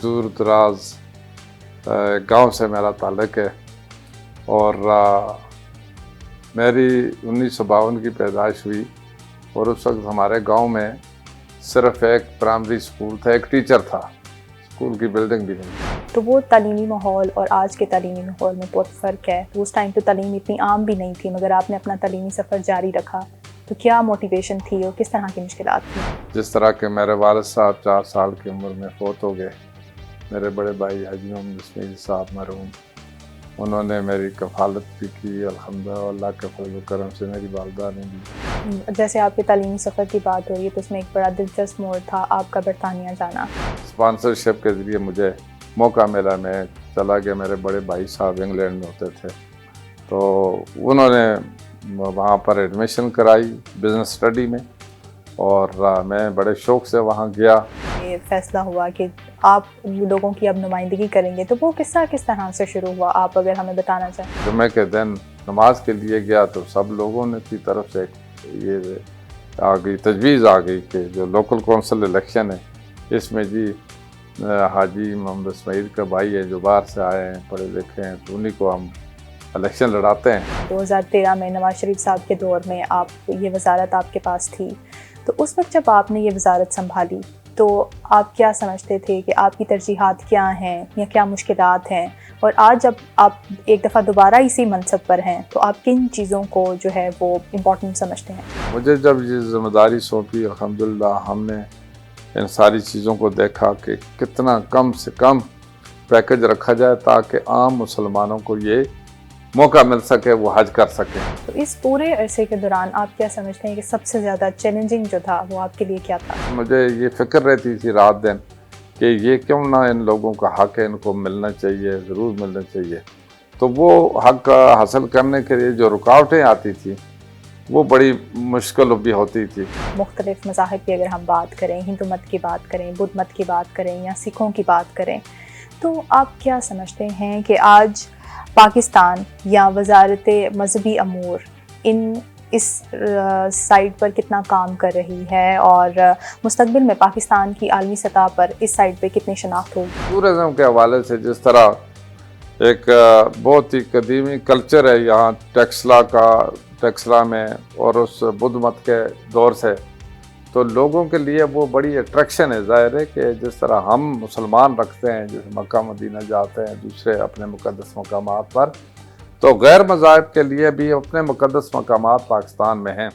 دور دراز گاؤں سے میرا تعلق ہے اور میری 1952 کی پیدائش ہوئی اور اس وقت ہمارے گاؤں میں صرف ایک پرائمری اسکول تھا، ایک ٹیچر تھا، اسکول کی بلڈنگ بھی نہیں. تو وہ تعلیمی ماحول اور آج کے تعلیمی ماحول میں بہت فرق ہے. تو اس ٹائم تو تعلیم اتنی عام بھی نہیں تھی، مگر آپ نے اپنا تعلیمی سفر جاری رکھا. تو کیا موٹیویشن تھی اور کس طرح کی مشکلات تھیں؟ جس طرح کہ میرے والد صاحب 4 سال کی عمر میں فوت ہو گئے. میرے بڑے بھائی حاجی محمد اسماعیل صاحب مرحوم، انہوں نے میری کفالت بھی کی. الحمدللہ اللہ کے فضل و کرم سے میری والدہ نے بھی. جیسے آپ کے تعلیمی سفر کی بات ہو رہی ہے تو اس میں ایک بڑا دلچسپ موڑ تھا آپ کا برطانیہ جانا. اسپانسرشپ کے ذریعے مجھے موقع ملا، میں چلا گیا. میرے بڑے بھائی صاحب انگلینڈ میں ہوتے تھے تو انہوں نے وہاں پر ایڈمیشن کرائی بزنس اسٹڈی میں اور میں بڑے شوق سے وہاں گیا. یہ فیصلہ ہوا کہ آپ لوگوں کی اب نمائندگی کریں گے، تو وہ قصہ کس طرح سے شروع ہوا، آپ اگر ہمیں بتانا چاہیں؟ جمعہ کے دن نماز کے لیے گیا تو سب لوگوں نے کی طرف سے یہ آ گئی، تجویز آ گئی کہ جو لوکل کونسل الیکشن ہے اس میں جی حاجی محمد اسماعیل کا بھائی ہے جو باہر سے آئے ہیں، پڑھے لکھے ہیں، تو انہیں کو ہم الیکشن لڑاتے ہیں. 2013 میں نواز شریف صاحب کے دور میں آپ یہ وزارت آپ کے پاس تھی، تو اس وقت جب آپ نے یہ وزارت سنبھالی تو آپ کیا سمجھتے تھے کہ آپ کی ترجیحات کیا ہیں یا کیا مشکلات ہیں؟ اور آج جب آپ ایک دفعہ دوبارہ اسی منصب پر ہیں تو آپ کن چیزوں کو جو ہے وہ امپورٹنٹ سمجھتے ہیں؟ مجھے جب یہ ذمہ داری سونپی الحمدللہ ہم نے ان ساری چیزوں کو دیکھا کہ کتنا کم سے کم پیکج رکھا جائے تاکہ عام مسلمانوں کو یہ موقع مل سکے، وہ حج کر سکیں. تو اس پورے عرصے کے دوران آپ کیا سمجھتے ہیں کہ سب سے زیادہ چیلنجنگ جو تھا وہ آپ کے لیے کیا تھا؟ مجھے یہ فکر رہتی تھی رات دن کہ یہ کیوں نہ ان لوگوں کا حق ہے، ان کو ملنا چاہیے، ضرور ملنا چاہیے. تو وہ حق حاصل کرنے کے لیے جو رکاوٹیں آتی تھیں وہ بڑی مشکل بھی ہوتی تھی. مختلف مذاہب کی اگر ہم بات کریں، ہندو مت کی بات کریں، بدھ مت کی بات کریں یا سکھوں کی بات کریں، تو آپ کیا سمجھتے ہیں کہ آج پاکستان یا وزارت مذہبی امور اس سائٹ پر کتنا کام کر رہی ہے اور مستقبل میں پاکستان کی عالمی سطح پر اس سائٹ پہ کتنی شناخت ہوگی؟ ٹورزم کے حوالے سے جس طرح ایک بہت ہی قدیمی کلچر ہے یہاں ٹیکسلا میں اور اس بدھ مت کے دور سے، تو لوگوں کے لیے وہ بڑی اٹریکشن ہے. ظاہر ہے کہ جس طرح ہم مسلمان رکھتے ہیں، جیسے مکہ مدینہ جاتے ہیں دوسرے اپنے مقدس مقامات پر، تو غیر مذاہب کے لیے بھی اپنے مقدس مقامات پاکستان میں ہیں.